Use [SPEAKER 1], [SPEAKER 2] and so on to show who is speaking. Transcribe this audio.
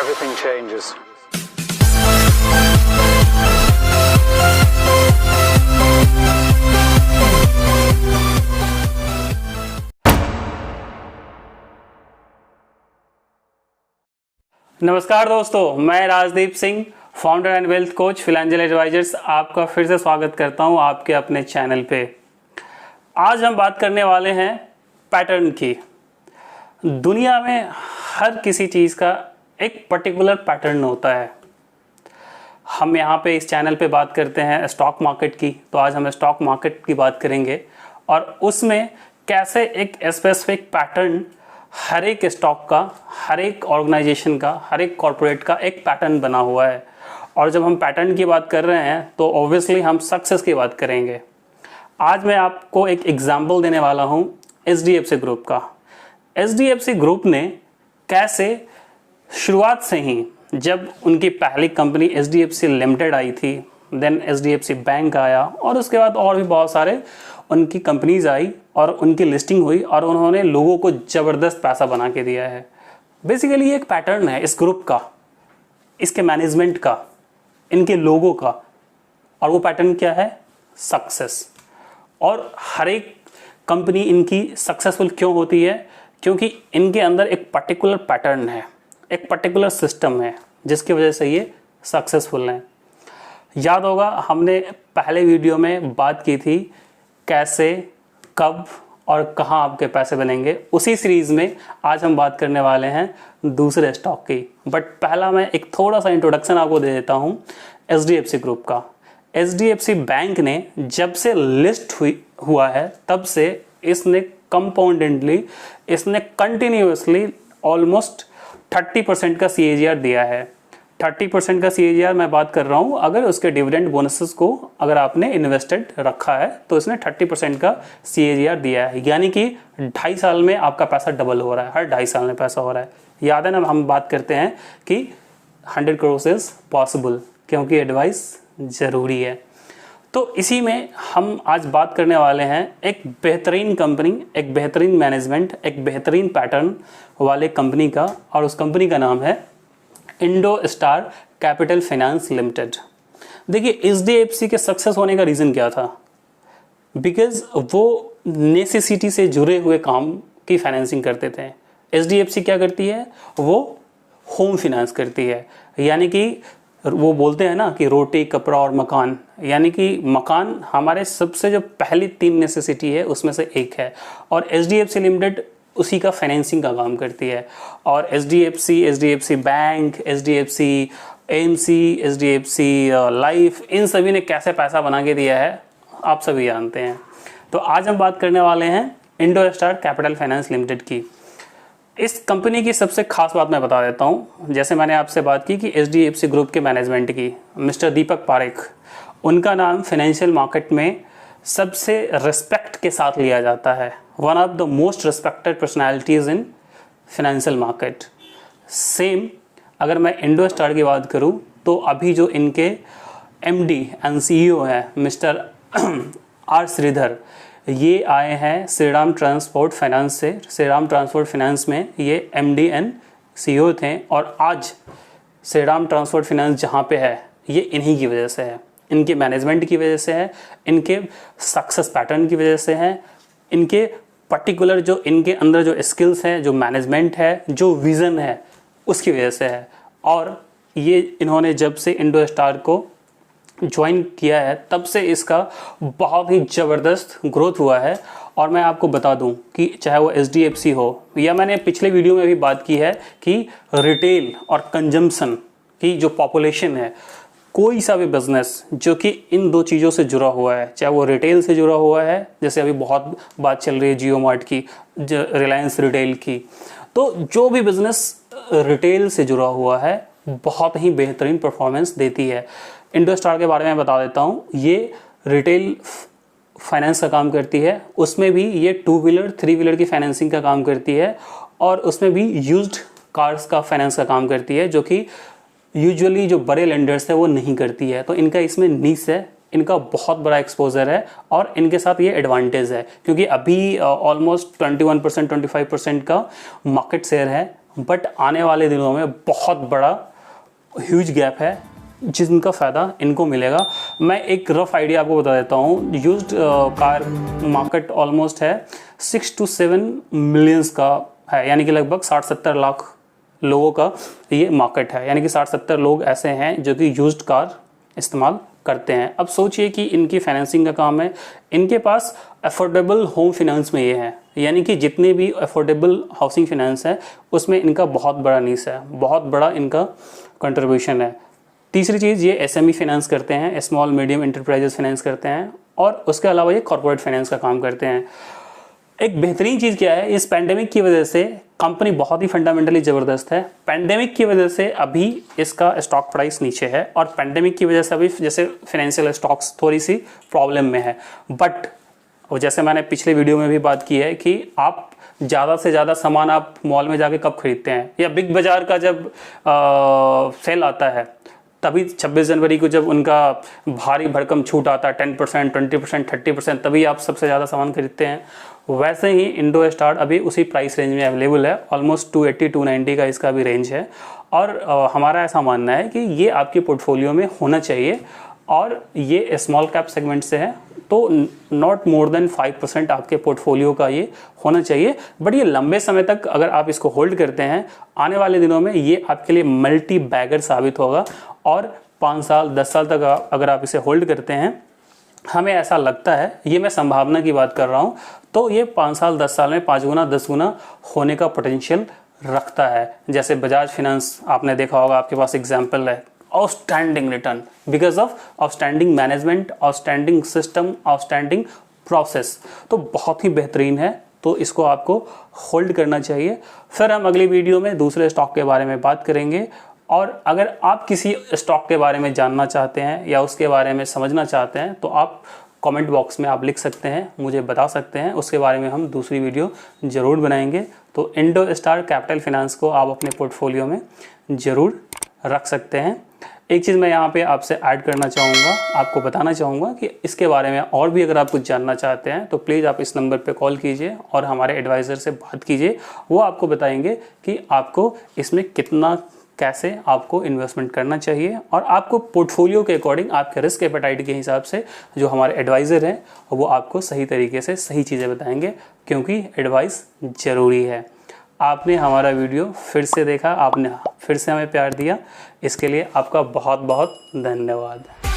[SPEAKER 1] everything changes.
[SPEAKER 2] नमस्कार दोस्तों, मैं Rajdeep Singh, founder and wealth coach financial advisors, आपका फिर से स्वागत करता हूं आपके अपने चैनल पे। आज हम बात करने वाले हैं पैटर्न की। दुनिया में हर किसी चीज़ का एक पर्टिकुलर पैटर्न होता है। हम यहाँ पे इस चैनल पे बात करते हैं स्टॉक मार्केट की, तो आज हम स्टॉक मार्केट की बात करेंगे और उसमें कैसे एक स्पेसिफिक पैटर्न हर एक स्टॉक का, हर एक ऑर्गेनाइजेशन का, हर एक कॉर्पोरेट का एक पैटर्न बना हुआ है। और जब हम पैटर्न की बात कर रहे हैं तो ऑब्वियसली हम सक्सेस की बात करेंगे। आज मैं आपको एक एग्जांपल देने वाला हूं HDFC ग्रुप का। HDFC ग्रुप ने कैसे शुरुआत से ही, जब उनकी पहली कंपनी HDFC लिमिटेड आई थी, देन HDFC बैंक आया और उसके बाद और भी बहुत सारे उनकी कंपनीज आई और उनकी लिस्टिंग हुई और उन्होंने लोगों को ज़बरदस्त पैसा बना के दिया है। बेसिकली एक पैटर्न है इस ग्रुप का, इसके मैनेजमेंट का, इनके लोगों का, और वो पैटर्न क्या है? सक्सेस। और हर एक कंपनी इनकी सक्सेसफुल क्यों होती है? क्योंकि इनके अंदर एक पर्टिकुलर पैटर्न है, एक पर्टिकुलर सिस्टम है जिसकी वजह से ये सक्सेसफुल हैं। याद होगा हमने पहले वीडियो में बात की थी कैसे, कब और कहां आपके पैसे बनेंगे। उसी सीरीज में आज हम बात करने वाले हैं दूसरे स्टॉक की। बट पहला मैं एक थोड़ा सा इंट्रोडक्शन आपको दे देता हूं HDFC ग्रुप का। HDFC बैंक ने जब से लिस्ट हुआ है तब से इसने कंपाउंडेडली, इसने कंटिन्यूअसली ऑलमोस्ट 30% का CAGR दिया है। 30% का CAGR मैं बात कर रहा हूँ, अगर उसके डिविडेंड बोनसेस को अगर आपने इन्वेस्टेड रखा है तो इसने 30% का CAGR दिया है। यानी कि 2.5 साल में आपका पैसा डबल हो रहा है, हर 2.5 साल में पैसा हो रहा है। याद है ना, हम बात करते हैं कि 100 करोड़ इज पॉसिबल, क्योंकि एडवाइस ज़रूरी है। तो इसी में हम आज बात करने वाले हैं एक बेहतरीन कंपनी, एक बेहतरीन मैनेजमेंट, एक बेहतरीन पैटर्न वाले कंपनी का, और उस कंपनी का नाम है Indo star capital finance limited. देखिए HDFC के सक्सेस होने का रीज़न क्या था? बिकॉज वो नेसेसिटी से जुड़े हुए काम की फाइनेंसिंग करते थे। HDFC क्या करती है? वो होम फाइनेंस करती है। यानी कि वो बोलते हैं ना कि रोटी, कपड़ा और मकान, यानी कि मकान हमारे सबसे जो पहली 3 नेसेसिटी है उसमें से एक है, और HDFC लिमिटेड उसी का फाइनेंसिंग का काम करती है। और HDFC bank, HDFC AMC, HDFC life, इन सभी ने कैसे पैसा बना के दिया है आप सभी जानते हैं। तो आज हम बात करने वाले हैं Indo star capital finance limited की। इस कंपनी की सबसे खास बात मैं बता देता हूँ। जैसे मैंने आपसे बात की कि HDFC ग्रुप के मैनेजमेंट की, मिस्टर दीपक पारेख, उनका नाम फाइनेंशियल मार्केट में सबसे रिस्पेक्ट के साथ लिया जाता है। One of the most respected personalities in financial market. Same अगर मैं इंडो स्टार की बात करूं तो अभी जो इनके MD एंड CEO हैं मिस्टर R श्रीधर, ये आए हैं श्रीराम ट्रांसपोर्ट फाइनेंस से। श्रीराम ट्रांसपोर्ट फाइनेंस में ये MD एंड CEO थे, और आज श्रीराम ट्रांसपोर्ट फाइनेंस जहाँ पे है ये इन्हीं की वजह से है, इनके मैनेजमेंट की वजह से है, इनके सक्सेस पैटर्न की वजह से है, इनके पर्टिकुलर जो इनके अंदर जो स्किल्स हैं, जो मैनेजमेंट है, जो विज़न है, उसकी वजह से है। और ये इन्होंने जब से इंडो स्टार को ज्वाइन किया है तब से इसका बहुत ही ज़बरदस्त ग्रोथ हुआ है। और मैं आपको बता दूं कि चाहे वो HDFC हो, या मैंने पिछले वीडियो में भी बात की है कि रिटेल और कंजम्पशन की जो पॉपुलेशन है, कोई सा भी बिजनेस जो कि इन 2 चीज़ों से जुड़ा हुआ है, चाहे वो रिटेल से जुड़ा हुआ है, जैसे अभी बहुत बात चल रही है जियो मार्ट की, रिलायंस रिटेल की, तो जो भी बिजनेस रिटेल से जुड़ा हुआ है बहुत ही बेहतरीन परफॉर्मेंस देती है। इंडो स्टार के बारे में बता देता हूँ, ये रिटेल फाइनेंस का काम करती है, उसमें भी ये 2 व्हीलर 3 व्हीलर की फाइनेंसिंग का काम करती है, और उसमें भी यूज्ड कार्स का फाइनेंस का काम करती है, जो कि यूजुअली जो बड़े लेंडर्स है वो नहीं करती है। तो इनका इसमें नीश है, इनका बहुत बड़ा एक्सपोजर है, और इनके साथ ये एडवांटेज है क्योंकि अभी ऑलमोस्ट 21% 25% का मार्केट शेयर है बट आने वाले दिनों में बहुत बड़ा ह्यूज गैप है जिनका फ़ायदा इनको मिलेगा। मैं एक रफ आइडिया आपको बता देता हूँ। यूज्ड कार मार्केट ऑलमोस्ट है 6 to 7 मिलियंस का है, यानी कि लगभग 60-70 लाख लोगों का ये मार्केट है। यानी कि 60-70 लोग ऐसे हैं जो कि यूज्ड कार इस्तेमाल करते हैं। अब सोचिए कि इनकी फाइनेंसिंग का काम है, इनके पास अफोर्डेबल होम फाइनेंस में ये है, यानी कि जितने भी अफोर्डेबल हाउसिंग फाइनेंस है उसमें इनका बहुत बड़ा निश है, बहुत बड़ा इनका कंट्रीब्यूशन है। तीसरी चीज़, ये SME फाइनेंस करते हैं, स्मॉल मीडियम इंटरप्राइजेस फाइनेंस करते हैं, और उसके अलावा ये कॉर्पोरेट फाइनेंस का काम करते हैं। एक बेहतरीन चीज़ क्या है, इस पैंडेमिक की वजह से कंपनी बहुत ही फंडामेंटली ज़बरदस्त है। पैंडेमिक की वजह से अभी इसका स्टॉक प्राइस नीचे है, और पैंडेमिक की वजह से अभी जैसे फाइनेंशियल स्टॉक्स थोड़ी सी प्रॉब्लम में है। बट जैसे मैंने पिछले वीडियो में भी बात की है कि आप ज़्यादा से ज़्यादा सामान आप मॉल में जाके कब खरीदते हैं, या बिग बाज़ार का जब सेल आता है तभी 26 जनवरी को जब उनका भारी भरकम छूट आता है 10%, 20%, 30%, तभी आप सबसे ज़्यादा सामान खरीदते हैं। वैसे ही इंडो स्टार अभी उसी प्राइस रेंज में अवेलेबल है, ऑलमोस्ट 280-290 का इसका भी रेंज है। और हमारा ऐसा मानना है कि ये आपके पोर्टफोलियो में होना चाहिए, और ये स्मॉल कैप सेगमेंट से है तो नॉट मोर देन 5% आपके पोर्टफोलियो का ये होना चाहिए। बट ये लंबे समय तक अगर आप इसको होल्ड करते हैं, आने वाले दिनों में ये आपके लिए मल्टी बैगर साबित होगा, और 5 साल 10 साल तक अगर आप इसे होल्ड करते हैं, हमें ऐसा लगता है, ये मैं संभावना की बात कर रहा हूँ, तो ये 5 साल 10 साल में 5 गुना 10 गुना होने का पोटेंशियल रखता है। जैसे बजाज फाइनेंस आपने देखा होगा, आपके पास एग्जाम्पल है, outstanding return because of outstanding management, outstanding system, outstanding process, तो बहुत ही बेहतरीन है, तो इसको आपको होल्ड करना चाहिए। फिर हम अगली वीडियो में दूसरे स्टॉक के बारे में बात करेंगे, और अगर आप किसी स्टॉक के बारे में जानना चाहते हैं या उसके बारे में समझना चाहते हैं तो आप कमेंट बॉक्स में आप लिख सकते हैं, मुझे बता सकते हैं, उसके बारे में हम दूसरी वीडियो ज़रूर बनाएंगे। तो इंडो स्टार कैपिटल फाइनेंस को आप अपने पोर्टफोलियो में ज़रूर रख सकते हैं। एक चीज़ मैं यहाँ पे आपसे ऐड करना चाहूँगा, आपको बताना चाहूँगा कि इसके बारे में और भी अगर आप कुछ जानना चाहते हैं तो प्लीज़ आप इस नंबर पे कॉल कीजिए और हमारे एडवाइज़र से बात कीजिए। वो आपको बताएंगे कि आपको इसमें कितना, कैसे आपको इन्वेस्टमेंट करना चाहिए, और आपको पोर्टफोलियो के अकॉर्डिंग, आपके रिस्क एपेटाइट के हिसाब से जो हमारे एडवाइज़र हैं वो आपको सही तरीके से सही चीज़ें बताएंगे, क्योंकि एडवाइस ज़रूरी है। आपने हमारा वीडियो फिर से देखा, आपने फिर से हमें प्यार दिया, इसके लिए आपका बहुत बहुत धन्यवाद।